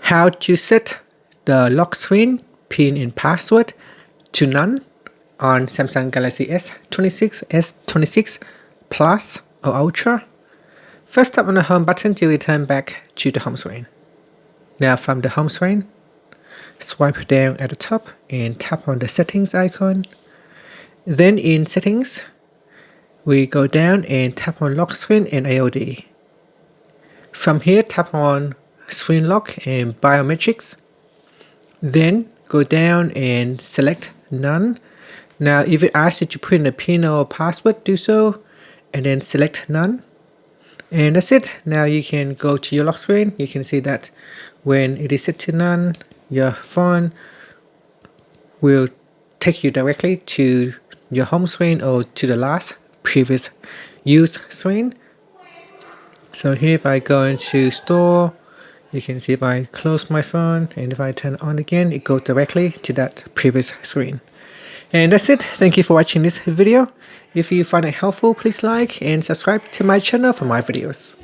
how to set the lock screen PIN and password to none on Samsung Galaxy S26, S26 Plus or Ultra. First, tap on the home button to return back to the home screen. Now from the home screen, swipe down at the top and tap on the settings icon. Then in settings, we go down and tap on lock screen and AOD. From here, tap on screen lock and biometrics. Then go down and select none. Now if it asks you to put in a PIN or password, do so and then select none. And that's it. Now you can go to your lock screen. You can see that when it is set to none, your phone will take you directly to your home screen or to the last previous used screen. So here if I go into store, you can see if I close my phone and if I turn it on again, it goes directly to that previous screen. And that's it. Thank you for watching this video. If you find it helpful, please like and subscribe to my channel for more videos.